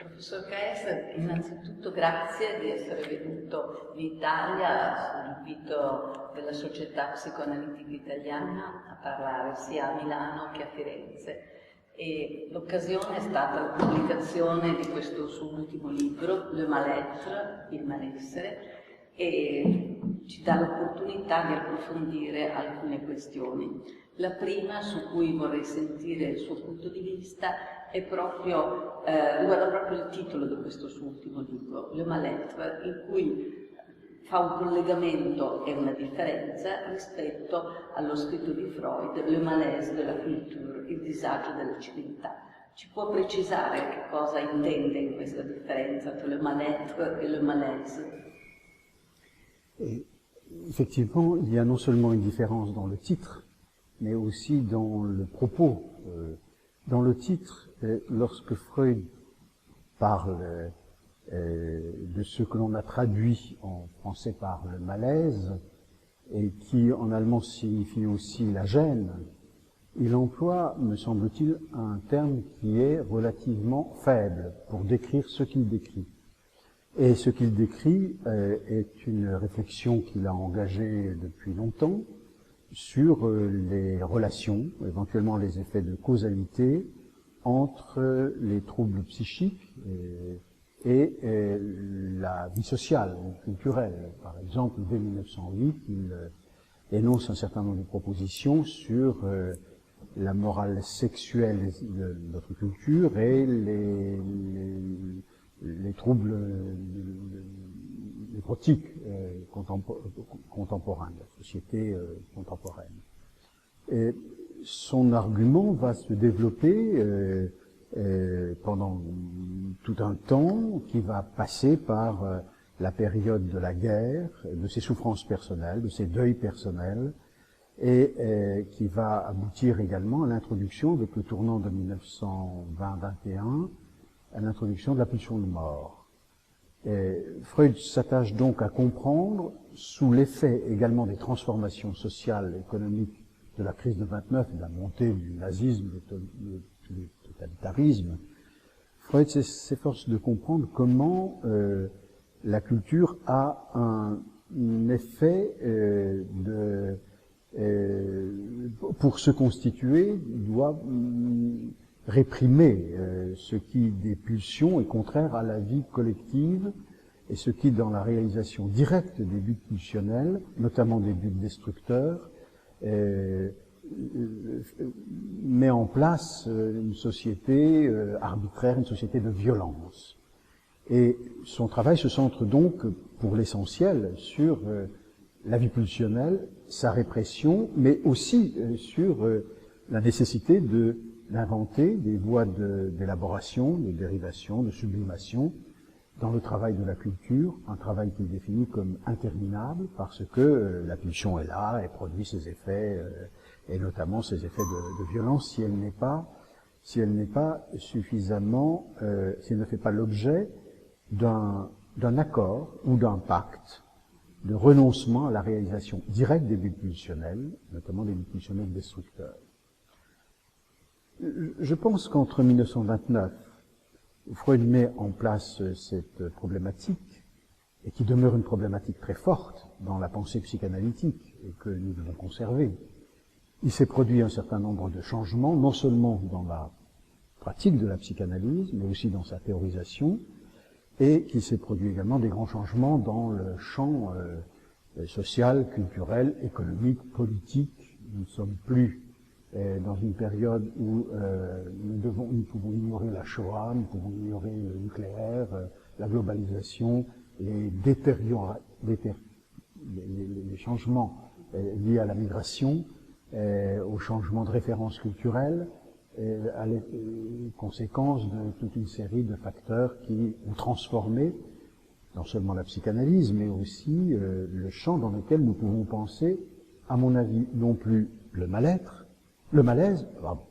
Professor Kessler, innanzitutto grazie di essere venuto in Italia sull'invito della Società Psicoanalitica Italiana a parlare sia a Milano che a Firenze. E l'occasione è stata la pubblicazione di questo suo ultimo libro, Le Mal-être, il malessere, e ci dà l'opportunità di approfondire alcune questioni. La prima, su cui vorrei sentire il suo punto di vista, è proprio, riguarda proprio il titolo di questo suo ultimo libro, Le Mal-être, in cui fa un collegamento e una differenza rispetto allo scritto di Freud, Le malaise de la culture, il disagio della civiltà. Ci può precisare che cosa intende in questa differenza tra le mal-être et le malaise? Et effectivement, il y a non seulement une différence dans le titre, mais aussi dans le propos. Dans le titre, lorsque Freud parle de ce que l'on a traduit en français par le malaise, et qui en allemand signifie aussi la gêne, il emploie, me semble-t-il, un terme qui est relativement faible pour décrire ce qu'il décrit. Et ce qu'il décrit est une réflexion qu'il a engagée depuis longtemps sur les relations, éventuellement les effets de causalité entre les troubles psychiques et la vie sociale, culturelle. Par exemple, dès 1908, il énonce un certain nombre de propositions sur la morale sexuelle de notre culture et les troubles névrotiques contemporains, de la société contemporaine. Et son argument va se développer pendant tout un temps qui va passer par la période de la guerre, de ses souffrances personnelles, de ses deuils personnels, et qui va aboutir également à l'introduction, avec le tournant de 1920-21, à l'introduction de la pulsion de mort. Et Freud s'attache donc à comprendre, sous l'effet également des transformations sociales et économiques de la crise de 29 et de la montée du nazisme, du totalitarisme, Freud s'efforce de comprendre comment la culture a un effet pour se constituer, doit réprimer ce qui, des pulsions, est contraire à la vie collective et ce qui, dans la réalisation directe des buts pulsionnels, notamment des buts destructeurs, met en place une société arbitraire, une société de violence. Et son travail se centre donc, pour l'essentiel, sur la vie pulsionnelle, sa répression, mais aussi sur la nécessité d'inventer des voies d'élaboration, de dérivation, de sublimation dans le travail de la culture, un travail qu'il définit comme interminable parce que la pulsion est là et produit ses effets, et notamment ses effets de violence si elle n'est pas suffisamment, si elle ne fait pas l'objet d'un accord ou d'un pacte de renoncement à la réalisation directe des buts pulsionnels, notamment des buts pulsionnels destructeurs. Je pense qu'entre 1929, où Freud met en place cette problématique, et qui demeure une problématique très forte dans la pensée psychanalytique, et que nous devons conserver, il s'est produit un certain nombre de changements, non seulement dans la pratique de la psychanalyse, mais aussi dans sa théorisation, et qu'il s'est produit également des grands changements dans le champ social, culturel, économique, politique. Nous ne sommes plus dans une période où nous pouvons ignorer la Shoah, nous pouvons ignorer le nucléaire, la globalisation, les changements liés à la migration, aux changements de références culturelles, à les conséquences de toute une série de facteurs qui ont transformé non seulement la psychanalyse, mais aussi le champ dans lequel nous pouvons penser, à mon avis, non plus le mal-être, le malaise, pardon,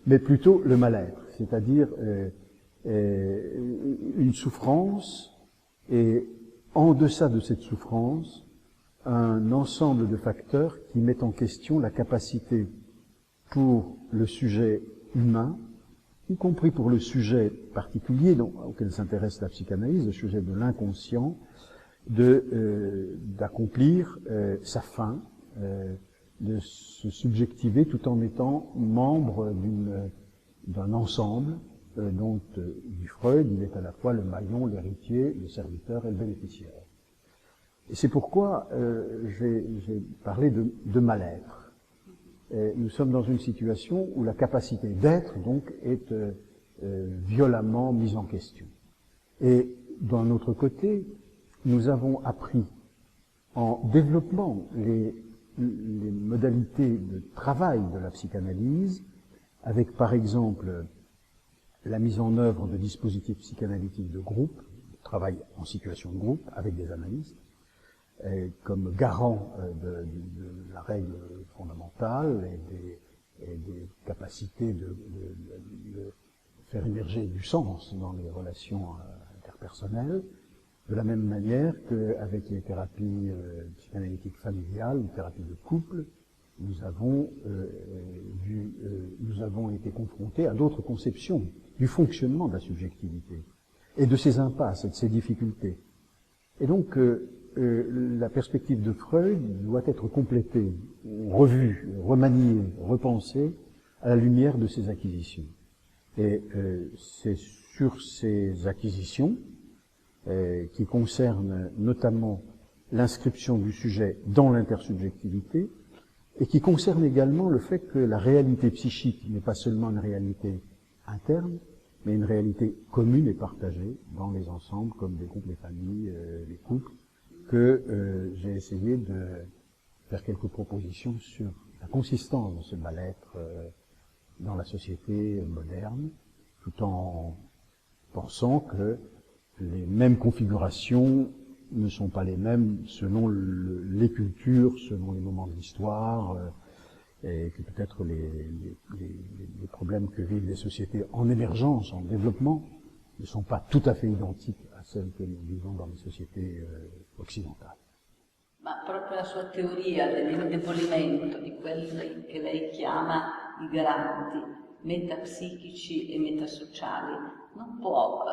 mais plutôt le mal-être, c'est-à-dire une souffrance et en deçà de cette souffrance, un ensemble de facteurs qui mettent en question la capacité pour le sujet humain y compris pour le sujet particulier auquel s'intéresse la psychanalyse, le sujet de l'inconscient, d'accomplir sa fin, de se subjectiver tout en étant membre d'un ensemble dont, dit Freud, il est à la fois le maillon, l'héritier, le serviteur et le bénéficiaire. Et c'est pourquoi j'ai parlé de mal-être. Nous sommes dans une situation où la capacité d'être, donc, est violemment mise en question. Et d'un autre côté, nous avons appris, en développant les modalités de travail de la psychanalyse, avec par exemple la mise en œuvre de dispositifs psychanalytiques de groupe, travail en situation de groupe avec des analystes, comme garant de la règle fondamentale et des capacités de faire émerger du sens dans les relations interpersonnelles, de la même manière qu'avec les thérapies psychanalytiques familiales, les thérapies de couple, nous avons été confrontés à d'autres conceptions du fonctionnement de la subjectivité et de ses impasses et de ses difficultés. Et donc, la perspective de Freud doit être complétée, revue, remaniée, repensée à la lumière de ses acquisitions. Et c'est sur ces acquisitions, qui concernent notamment l'inscription du sujet dans l'intersubjectivité, et qui concernent également le fait que la réalité psychique n'est pas seulement une réalité interne, mais une réalité commune et partagée dans les ensembles, comme les groupes, les familles, les couples, que j'ai essayé de faire quelques propositions sur la consistance de ce mal-être dans la société moderne, tout en pensant que les mêmes configurations ne sont pas les mêmes selon les cultures, selon les moments de l'histoire, et que peut-être les problèmes que vivent les sociétés en émergence, en développement, ne sont pas tout à fait identiques a celles che nous vivons dans le sociétés occidentali. Ma proprio la sua teoria dell'indebolimento di quelli che lei chiama i gradi metapsichici e metasociali non può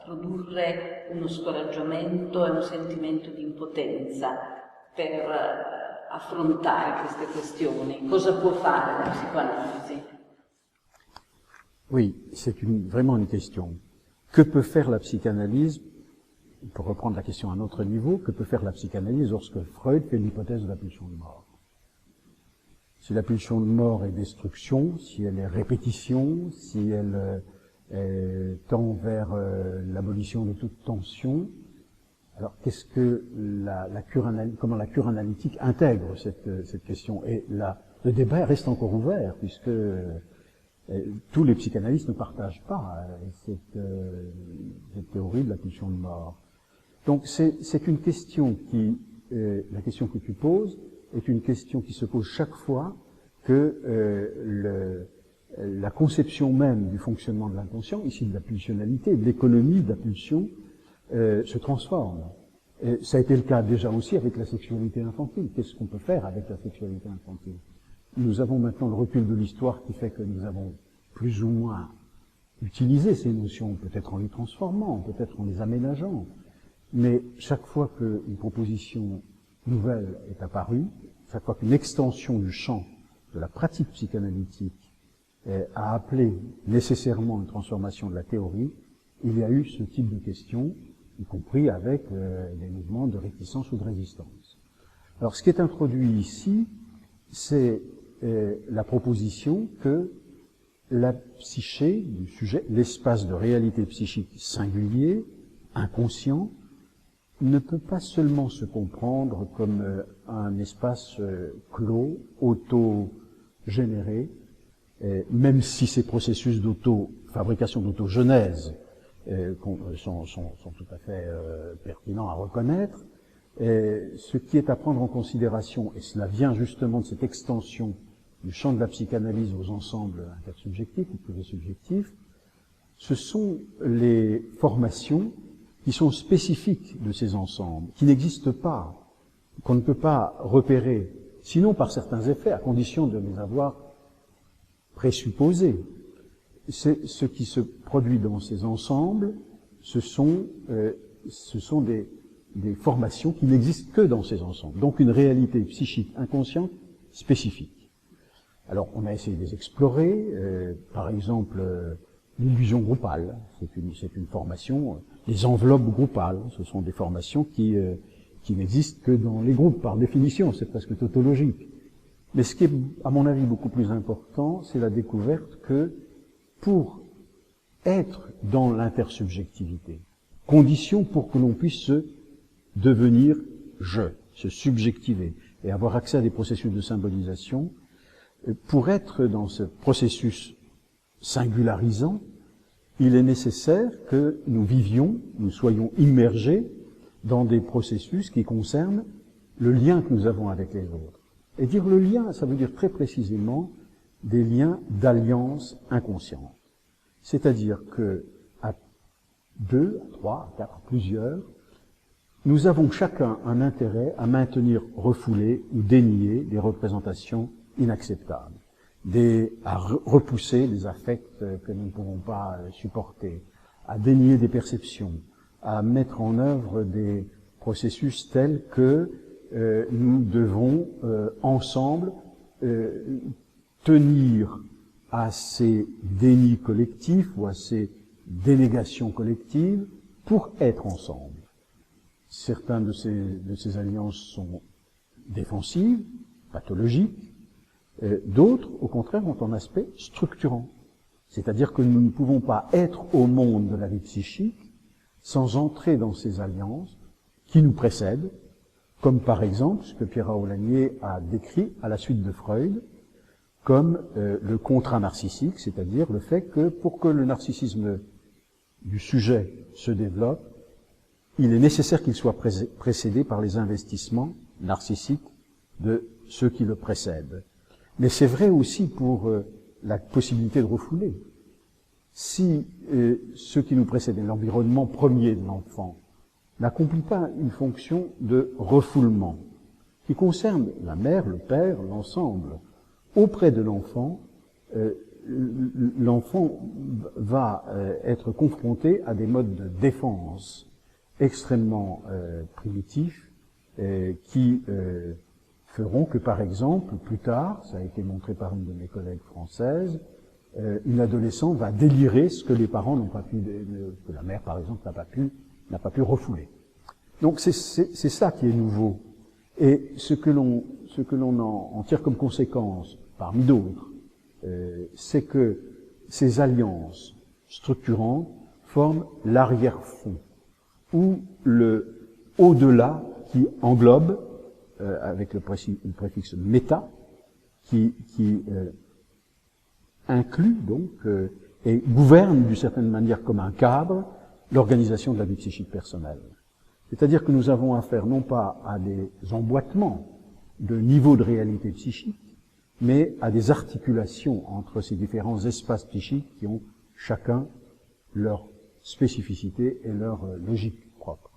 produrre uno scoraggiamento e un sentimento di impotenza per affrontare queste questioni. Cosa può fare la psicoanalisi? Oui, c'est vraiment une question. Que peut faire la psychanalyse, pour reprendre la question à un autre niveau, que peut faire la psychanalyse lorsque Freud fait l'hypothèse de la pulsion de mort? Si la pulsion de mort est destruction, si elle est répétition, si elle tend vers l'abolition de toute tension, alors qu'est-ce que comment la cure analytique intègre cette question? Et le débat reste encore ouvert, puisque tous les psychanalystes ne partagent pas cette théorie de la pulsion de mort. Donc c'est une question la question que tu poses est une question qui se pose chaque fois que la conception même du fonctionnement de l'inconscient, ici de la pulsionalité, de l'économie de la pulsion, se transforme. Et ça a été le cas déjà aussi avec la sexualité infantile. Qu'est-ce qu'on peut faire avec la sexualité infantile? Nous avons maintenant le recul de l'histoire qui fait que nous avons plus ou moins utilisé ces notions, peut-être en les transformant, peut-être en les aménageant. Mais chaque fois qu'une proposition nouvelle est apparue, chaque fois qu'une extension du champ de la pratique psychanalytique a appelé nécessairement une transformation de la théorie, il y a eu ce type de questions, y compris avec des mouvements de réticence ou de résistance. Alors ce qui est introduit ici, c'est la proposition que la psyché du sujet, l'espace de réalité psychique singulier, inconscient, ne peut pas seulement se comprendre comme un espace clos, auto-généré, même si ces processus d'auto-fabrication, d'auto-genèse sont tout à fait pertinents à reconnaître. Ce qui est à prendre en considération, et cela vient justement de cette extension du champ de la psychanalyse aux ensembles intersubjectifs ou plurisubjectifs, ce sont les formations qui sont spécifiques de ces ensembles, qui n'existent pas, qu'on ne peut pas repérer, sinon par certains effets, à condition de les avoir présupposés. c'est ce qui se produit dans ces ensembles, ce sont des formations qui n'existent que dans ces ensembles. Donc une réalité psychique inconsciente spécifique. Alors on a essayé de les explorer, par exemple l'illusion groupale, c'est une formation, les enveloppes groupales, ce sont des formations qui n'existent que dans les groupes par définition, c'est presque tautologique. Mais ce qui est, à mon avis, beaucoup plus important, c'est la découverte que pour être dans l'intersubjectivité, condition pour que l'on puisse se devenir je, se subjectiver et avoir accès à des processus de symbolisation, pour être dans ce processus singularisant, il est nécessaire que nous soyons immergés dans des processus qui concernent le lien que nous avons avec les autres. Et dire le lien, ça veut dire très précisément des liens d'alliance inconsciente. C'est-à-dire que à 2, à 3, à 4, à plusieurs, nous avons chacun un intérêt à maintenir refoulées ou dénier des représentations inacceptables, à repousser des affects que nous ne pouvons pas supporter, à dénier des perceptions, à mettre en œuvre des processus tels que nous devons ensemble tenir à ces dénis collectifs ou à ces dénégations collectives pour être ensemble. Certains de ces alliances sont défensives, pathologiques, d'autres, au contraire, ont un aspect structurant. C'est-à-dire que nous ne pouvons pas être au monde de la vie psychique sans entrer dans ces alliances qui nous précèdent, comme par exemple ce que Pierre Aulagnier a décrit à la suite de Freud, comme le contrat narcissique, c'est-à-dire le fait que pour que le narcissisme du sujet se développe, il est nécessaire qu'il soit précédé par les investissements narcissiques de ceux qui le précèdent. Mais c'est vrai aussi pour la possibilité de refouler. Si ce qui nous précède, l'environnement premier de l'enfant, n'accomplit pas une fonction de refoulement, qui concerne la mère, le père, l'ensemble, auprès de l'enfant, l'enfant va être confronté à des modes de défense extrêmement primitifs qui feront que, par exemple, plus tard, ça a été montré par une de mes collègues françaises, une adolescente va délirer ce que les parents n'ont pas pu, que la mère, par exemple, n'a pas pu refouler. Donc c'est ça qui est nouveau. Et ce que l'on en tire comme conséquence, parmi d'autres, c'est que ces alliances structurantes forment l'arrière-fond, ou le au-delà qui englobe, avec le préfixe méta, qui inclut donc et gouverne d'une certaine manière comme un cadre l'organisation de la vie psychique personnelle. C'est-à-dire que nous avons affaire non pas à des emboîtements de niveaux de réalité psychique, mais à des articulations entre ces différents espaces psychiques qui ont chacun leur spécificité e leur logique propre.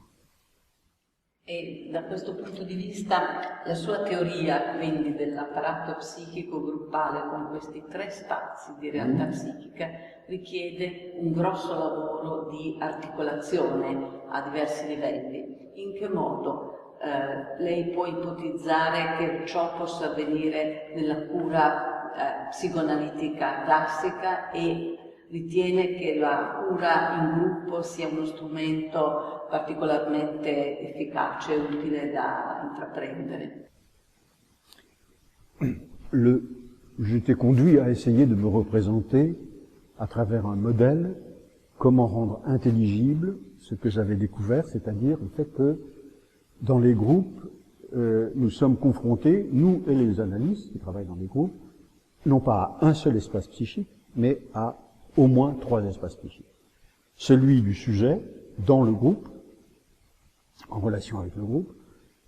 E da questo punto di vista la sua teoria quindi dell'apparato psichico gruppale con questi 3 spazi di realtà psichica richiede un grosso lavoro di articolazione a diversi livelli. In che modo lei può ipotizzare che ciò possa avvenire nella cura psicoanalitica classica e ritiene che la cura in gruppo sia uno strumento particolarmente efficace e utile da intraprendere? J'étais conduit à essayer de me représenter, à travers un modèle, comment rendre intelligible ce que j'avais découvert, c'est-à-dire le fait que dans les groupes, nous sommes confrontés, nous et les analystes qui travaillent dans les groupes, non pas à un seul espace psychique, mais à au moins 3 espaces psychiques. Celui du sujet dans le groupe, en relation avec le groupe,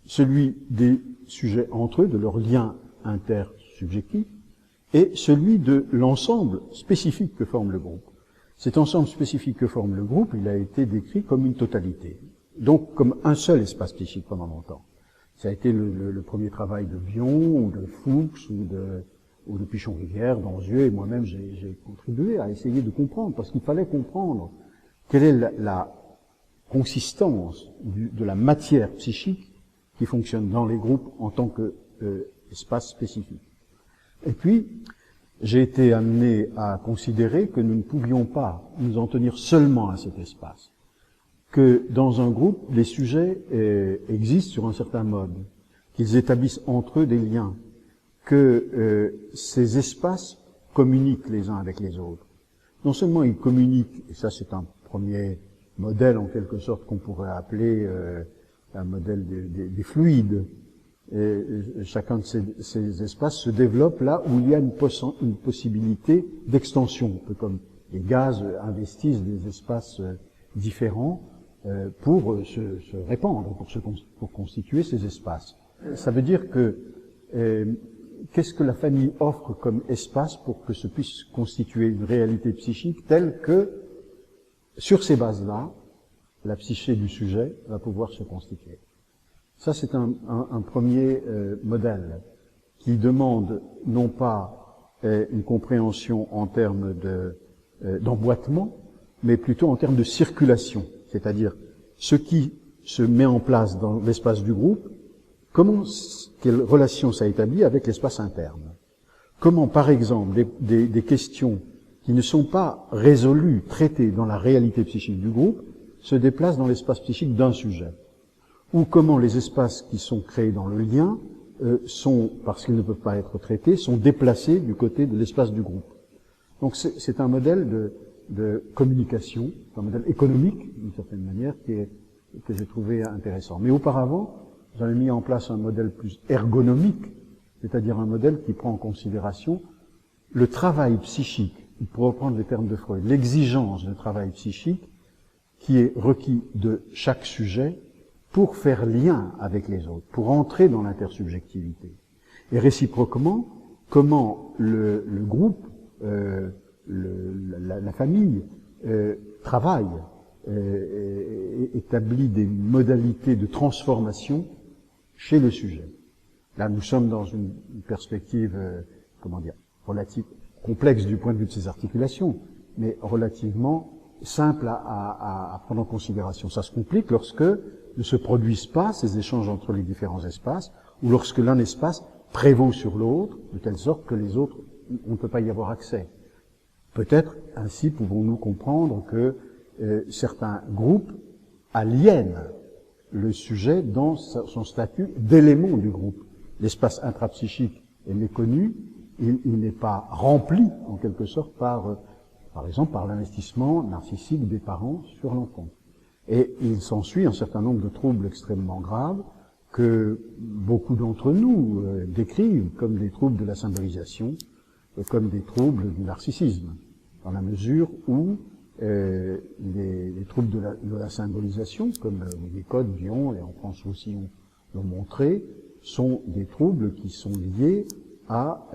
celui des sujets entre eux, de leur lien intersubjectif, et celui de l'ensemble spécifique que forme le groupe. Cet ensemble spécifique que forme le groupe, il a été décrit comme une totalité, donc comme un seul espace psychique pendant longtemps. Ça a été le premier travail de Bion, ou de Fuchs, ou ou de Pichon-Rivière, d'Anzieux, et moi-même j'ai contribué à essayer de comprendre, parce qu'il fallait comprendre quelle est la consistance de la matière psychique qui fonctionne dans les groupes en tant que espace spécifique. Et puis, j'ai été amené à considérer que nous ne pouvions pas nous en tenir seulement à cet espace, que dans un groupe, les sujets existent sur un certain mode, qu'ils établissent entre eux des liens, que ces espaces communiquent les uns avec les autres. Non seulement ils communiquent, et ça c'est un premier modèle en quelque sorte qu'on pourrait appeler un modèle des fluides. Et chacun de ces espaces se développe là où il y a une possibilité d'extension, un peu comme les gaz investissent des espaces différents pour se répandre, pour constituer ces espaces. Ça veut dire que qu'est-ce que la famille offre comme espace pour que se puisse constituer une réalité psychique telle que, sur ces bases-là, la psyché du sujet va pouvoir se constituer. Ça, c'est un premier modèle qui demande non pas une compréhension en termes d'emboîtement, mais plutôt en termes de circulation, c'est-à-dire ce qui se met en place dans l'espace du groupe, quelle relation ça établit avec l'espace interne. Comment, par exemple, des questions qui ne sont pas résolues, traitées dans la réalité psychique du groupe, se déplacent dans l'espace psychique d'un sujet. Ou comment les espaces qui sont créés dans le lien sont, parce qu'ils ne peuvent pas être traités, sont déplacés du côté de l'espace du groupe. Donc c'est un modèle de communication, un modèle économique, d'une certaine manière, que j'ai trouvé intéressant. Mais auparavant, j'avais mis en place un modèle plus ergonomique, c'est-à-dire un modèle qui prend en considération le travail psychique, pour reprendre les termes de Freud, l'exigence de travail psychique qui est requis de chaque sujet pour faire lien avec les autres, pour entrer dans l'intersubjectivité. Et réciproquement, comment le groupe, la famille, travaille, établit des modalités de transformation chez le sujet. Là, nous sommes dans une perspective, relative, complexe du point de vue de ces articulations, mais relativement simple à prendre en considération. Ça se complique lorsque ne se produisent pas ces échanges entre les différents espaces, ou lorsque l'un espace prévaut sur l'autre, de telle sorte que les autres, on ne peut pas y avoir accès. Peut-être ainsi pouvons-nous comprendre que certains groupes aliènent le sujet dans son statut d'élément du groupe. L'espace intrapsychique est méconnu, il n'est pas rempli, en quelque sorte, par exemple, par l'investissement narcissique des parents sur l'enfant. Et il s'ensuit un certain nombre de troubles extrêmement graves que beaucoup d'entre nous décrivent comme des troubles de la symbolisation, comme des troubles du narcissisme, dans la mesure où les troubles de la symbolisation, comme Winnicott, Bion et en France aussi l'ont montré, sont des troubles qui sont liés à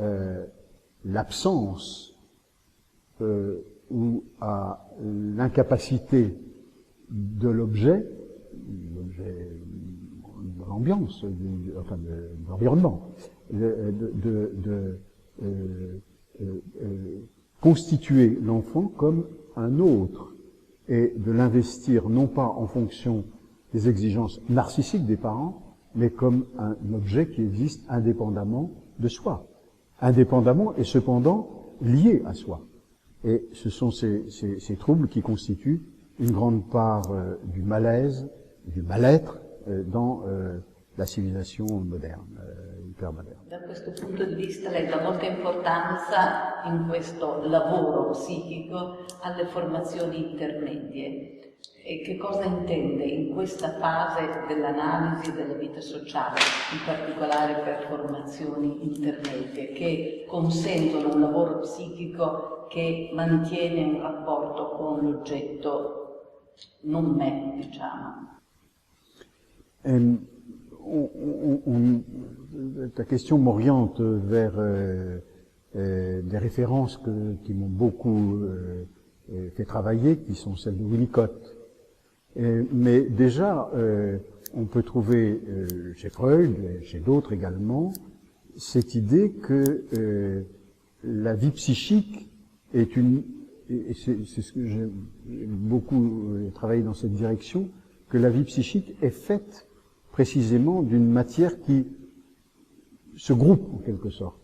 l'absence ou à l'incapacité de l'objet de l'ambiance, de l'environnement, constituer l'enfant comme un autre et de l'investir non pas en fonction des exigences narcissiques des parents, mais comme un objet qui existe indépendamment de soi, indépendamment et cependant lié à soi. Et ce sont ces troubles qui constituent une grande part du malaise, du mal-être dans la civilisation moderne, ipermoderne. Da questo punto di vista lei dà molta importanza in questo lavoro psichico alle formazioni intermedie. E che cosa intende in questa fase dell'analisi della vita sociale, in particolare per formazioni intermedie, che consentono un lavoro psichico che mantiene un rapporto con l'oggetto, non me, diciamo? Ta question m'oriente vers des références qui m'ont beaucoup fait travailler, qui sont celles de Winnicott. Mais déjà, on peut trouver chez Freud, et chez d'autres également, cette idée que la vie psychique est et c'est ce que j'ai beaucoup travaillé dans cette direction, que la vie psychique est faite précisément d'une matière qui se groupe en quelque sorte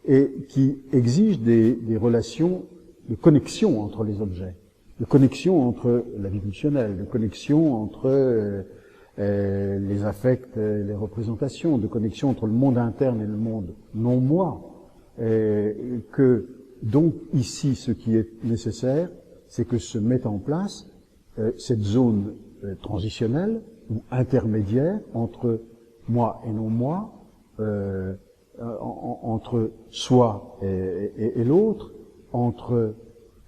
et qui exige des relations de connexion entre les objets, de connexion entre la vie pulsionnelle, de connexion entre les affects, les représentations, de connexion entre le monde interne et le monde non-moi, que donc ici ce qui est nécessaire, c'est que se mette en place cette zone transitionnelle ou intermédiaire entre moi et non-moi, entre soi et l'autre, entre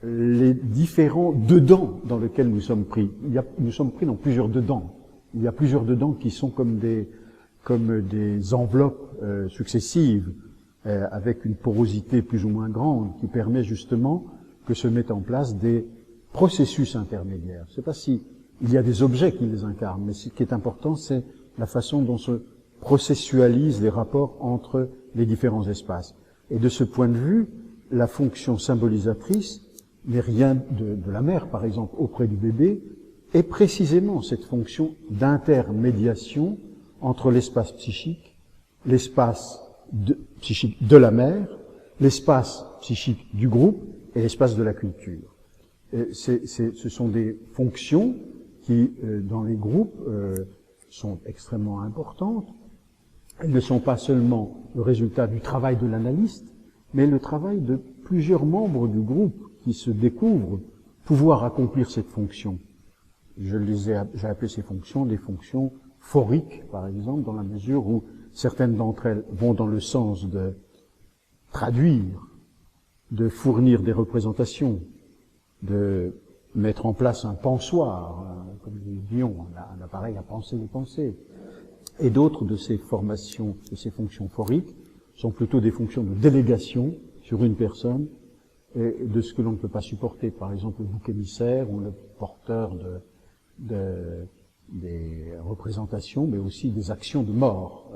les différents dedans dans lesquels nous sommes pris. Nous sommes pris dans plusieurs dedans. Il y a plusieurs dedans qui sont comme des enveloppes successives, avec une porosité plus ou moins grande, qui permet justement que se mettent en place des processus intermédiaires. Je ne sais pas si il y a des objets qui les incarnent, mais ce qui est important, c'est la façon dont se processualisent les rapports entre les différents espaces. Et de ce point de vue, la fonction symbolisatrice n'est rien de la mère, par exemple, auprès du bébé, est précisément cette fonction d'intermédiation entre l'espace psychique, l'espace psychique de la mère, l'espace psychique du groupe et l'espace de la culture. Ce sont des fonctions qui, dans les groupes, sont extrêmement importantes. Elles ne sont pas seulement le résultat du travail de l'analyste, mais le travail de plusieurs membres du groupe qui se découvrent pouvoir accomplir cette fonction. J'ai appelé ces fonctions des fonctions phoriques, par exemple, dans la mesure où certaines d'entre elles vont dans le sens de traduire, de fournir des représentations, de mettre en place un pensoir, comme nous disions, un appareil à penser les pensées. Et d'autres de ces formations, de ces fonctions phoriques, sont plutôt des fonctions de délégation sur une personne, et de ce que l'on ne peut pas supporter, par exemple le bouc émissaire ou le porteur des représentations, mais aussi des actions de mort,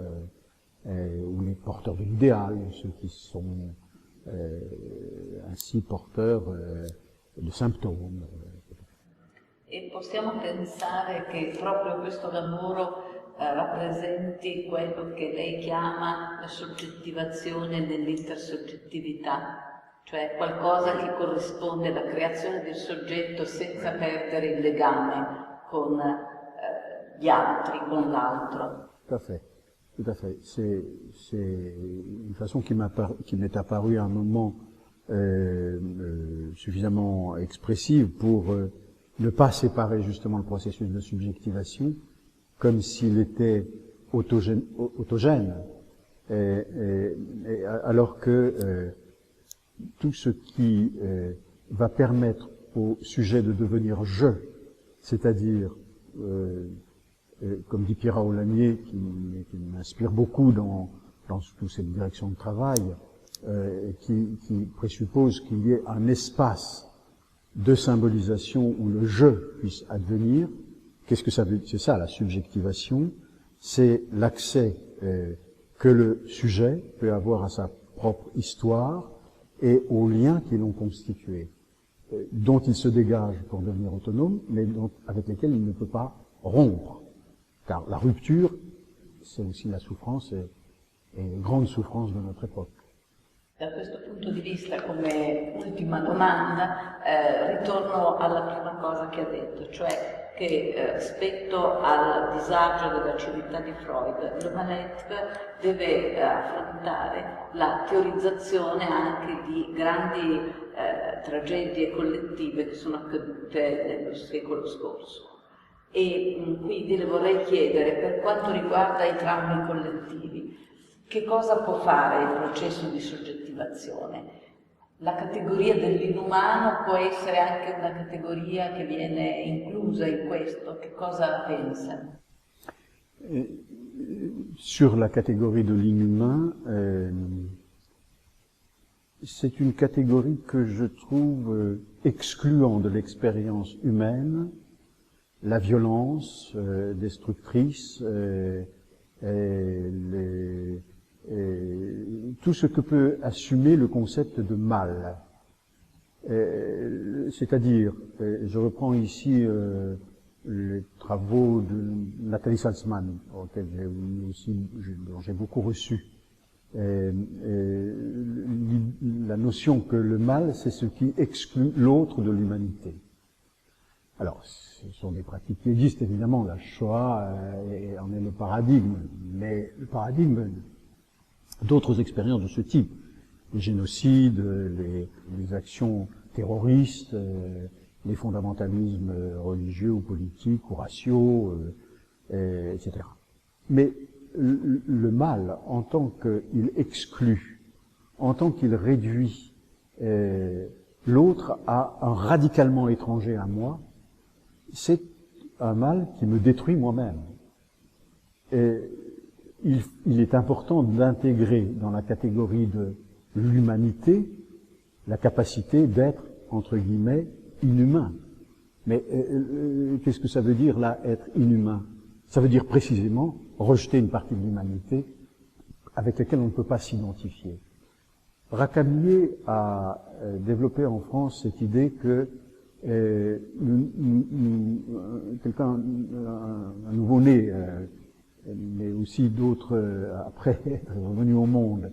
ou les porteurs de l'idéal, ceux qui sont ainsi porteurs de symptômes. E possiamo pensare che proprio questo lavoro rappresenti quello che lei chiama la soggettivazione nell'intersoggettività, cioè qualcosa che corrisponde alla creazione del soggetto senza perdere il legame con gli altri, con l'altro. Tout à fait. Tout à fait. C'est une façon qui m'est apparue à un moment suffisamment expressive pour ne pas séparer justement le processus de subjectivation comme s'il était autogène, alors que tout ce qui va permettre au sujet de devenir je, c'est-à-dire comme dit Pierre Aulagnier, qui m'inspire beaucoup dans toute cette direction de travail, qui présuppose qu'il y ait un espace de symbolisation où le je puisse advenir. Qu'est-ce que ça veut dire? C'est ça la subjectivation, c'est l'accès que le sujet peut avoir à sa propre histoire et aux liens qui l'ont constitué, dont il se dégage pour devenir autonome, mais avec lesquels il ne peut pas rompre. Car la rupture, c'est aussi la souffrance et une grande souffrance de notre époque. Da questo punto di vista, come ultima domanda, ritorno alla prima cosa che ha detto, cioè che rispetto al disagio della civiltà di Freud, Le Malettre deve affrontare la teorizzazione anche di grandi tragedie collettive che sono accadute nello secolo scorso. E quindi le vorrei chiedere, per quanto riguarda i traumi collettivi, che cosa può fare il processo di soggettivazione? La categoria dell'inumano può essere anche una categoria che viene inclusa in questo? Che cosa pensa? Sur la catégorie de l'inhumain, c'est une catégorie que je trouve excluant de l'expérience humaine la violence destructrice, tout ce que peut assumer le concept de mal. C'est-à-dire, je reprends ici les travaux de Nathalie Salzman, auxquels dont j'ai beaucoup reçu. La notion que le mal, c'est ce qui exclut l'autre de l'humanité. Alors, ce sont des pratiques qui existent, évidemment, la Shoah en est le paradigme, mais le paradigme d'autres expériences de ce type, les génocides, les actions terroristes, les fondamentalismes religieux ou politiques ou raciaux, etc. Mais le mal, en tant qu'il exclut, en tant qu'il réduit l'autre à un radicalement étranger à moi, c'est un mal qui me détruit moi-même. Et il est important d'intégrer dans la catégorie de l'humanité la capacité d'être, entre guillemets, inhumain. Mais qu'est-ce que ça veut dire, là, être inhumain? Ça veut dire précisément rejeter une partie de l'humanité avec laquelle on ne peut pas s'identifier. Racamier a développé en France cette idée que quelqu'un, un nouveau-né, mais aussi d'autres après être revenus au monde,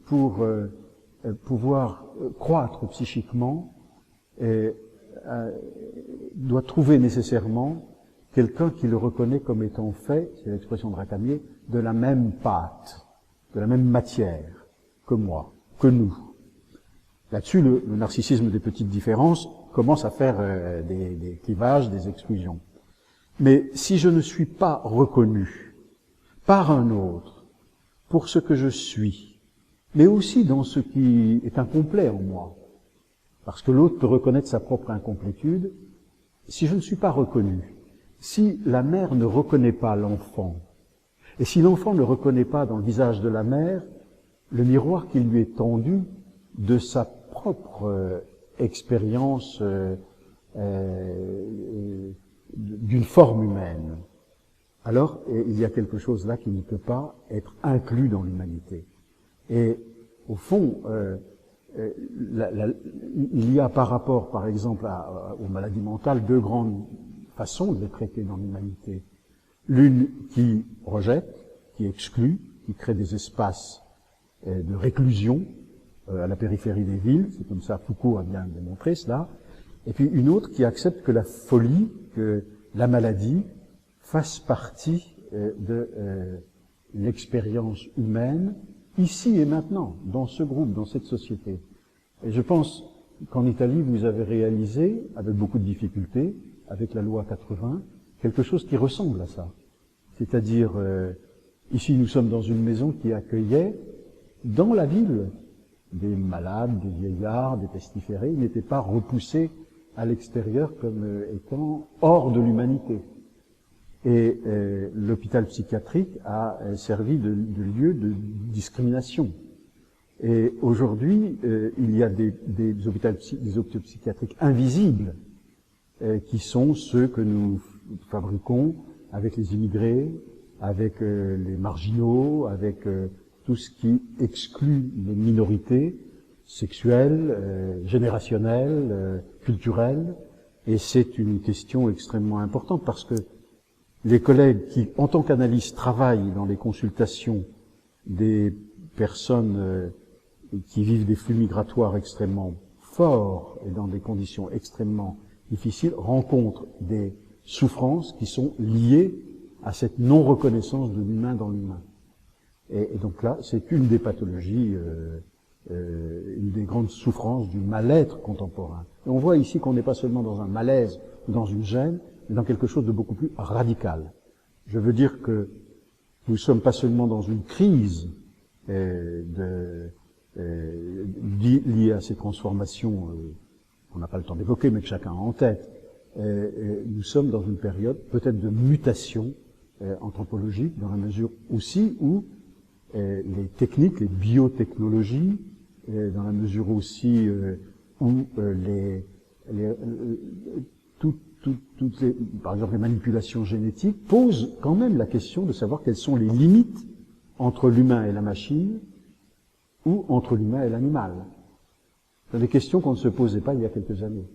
pour pouvoir croître psychiquement, doit trouver nécessairement quelqu'un qui le reconnaît comme étant fait, c'est l'expression de Racamier, de la même pâte, de la même matière que moi, que nous. Là-dessus, le narcissisme des petites différences commence à faire des clivages, des exclusions. Mais si je ne suis pas reconnu par un autre pour ce que je suis, mais aussi dans ce qui est incomplet en moi, parce que l'autre peut reconnaître sa propre incomplétude, si je ne suis pas reconnu, si la mère ne reconnaît pas l'enfant, et si l'enfant ne reconnaît pas dans le visage de la mère le miroir qui lui est tendu de sa propre expérience d'une forme humaine, alors il y a quelque chose là qui ne peut pas être inclus dans l'humanité. Et au fond, il y a par rapport, par exemple, aux maladies mentales, deux grandes façons de les traiter dans l'humanité. L'une qui rejette, qui exclut, qui crée des espaces de réclusion à la périphérie des villes, c'est comme ça Foucault a bien démontré cela, et puis une autre qui accepte que la folie, que la maladie fasse partie de l'expérience humaine, ici et maintenant, dans ce groupe, dans cette société. Et je pense qu'en Italie, vous avez réalisé, avec beaucoup de difficultés, avec la loi 80, quelque chose qui ressemble à ça. C'est-à-dire, ici nous sommes dans une maison qui accueillait, dans la ville, des malades, des vieillards, des pestiférés, ils n'étaient pas repoussés à l'extérieur comme étant hors de l'humanité. Et l'hôpital psychiatrique a servi de lieu de discrimination. Et aujourd'hui, il y a des hôpitaux psychiatriques invisibles, qui sont ceux que nous fabriquons avec les immigrés, avec les marginaux, avec tout ce qui exclut les minorités sexuelles, générationnelles, culturelles. Et c'est une question extrêmement importante parce que les collègues qui, en tant qu'analystes, travaillent dans les consultations des personnes qui vivent des flux migratoires extrêmement forts et dans des conditions extrêmement difficiles, rencontrent des souffrances qui sont liées à cette non-reconnaissance de l'humain dans l'humain. Et donc là, c'est une des pathologies, une des grandes souffrances du mal-être contemporain. Et on voit ici qu'on n'est pas seulement dans un malaise ou dans une gêne, mais dans quelque chose de beaucoup plus radical. Je veux dire que nous sommes pas seulement dans une crise liée à ces transformations qu'on n'a pas le temps d'évoquer, mais que chacun a en tête. Nous sommes dans une période peut-être de mutation anthropologique, dans la mesure aussi où les techniques, les biotechnologies, dans la mesure aussi où toutes par exemple les manipulations génétiques posent quand même la question de savoir quelles sont les limites entre l'humain et la machine ou entre l'humain et l'animal. C'est des questions qu'on ne se posait pas il y a quelques années.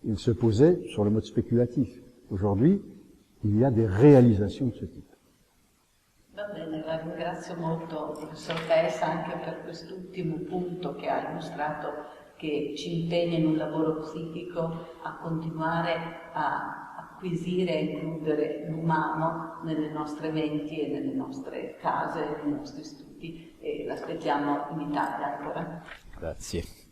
Ils se posaient sur le mode spéculatif. Aujourd'hui, il y a des réalisations de ce type. Va bene, la ringrazio molto, professor Paes, anche per quest'ultimo punto che ha illustrato, che ci impegna in un lavoro psichico a continuare a acquisire e includere l'umano nelle nostre menti e nelle nostre case, nei nostri studi, e l'aspettiamo in Italia ancora. Grazie.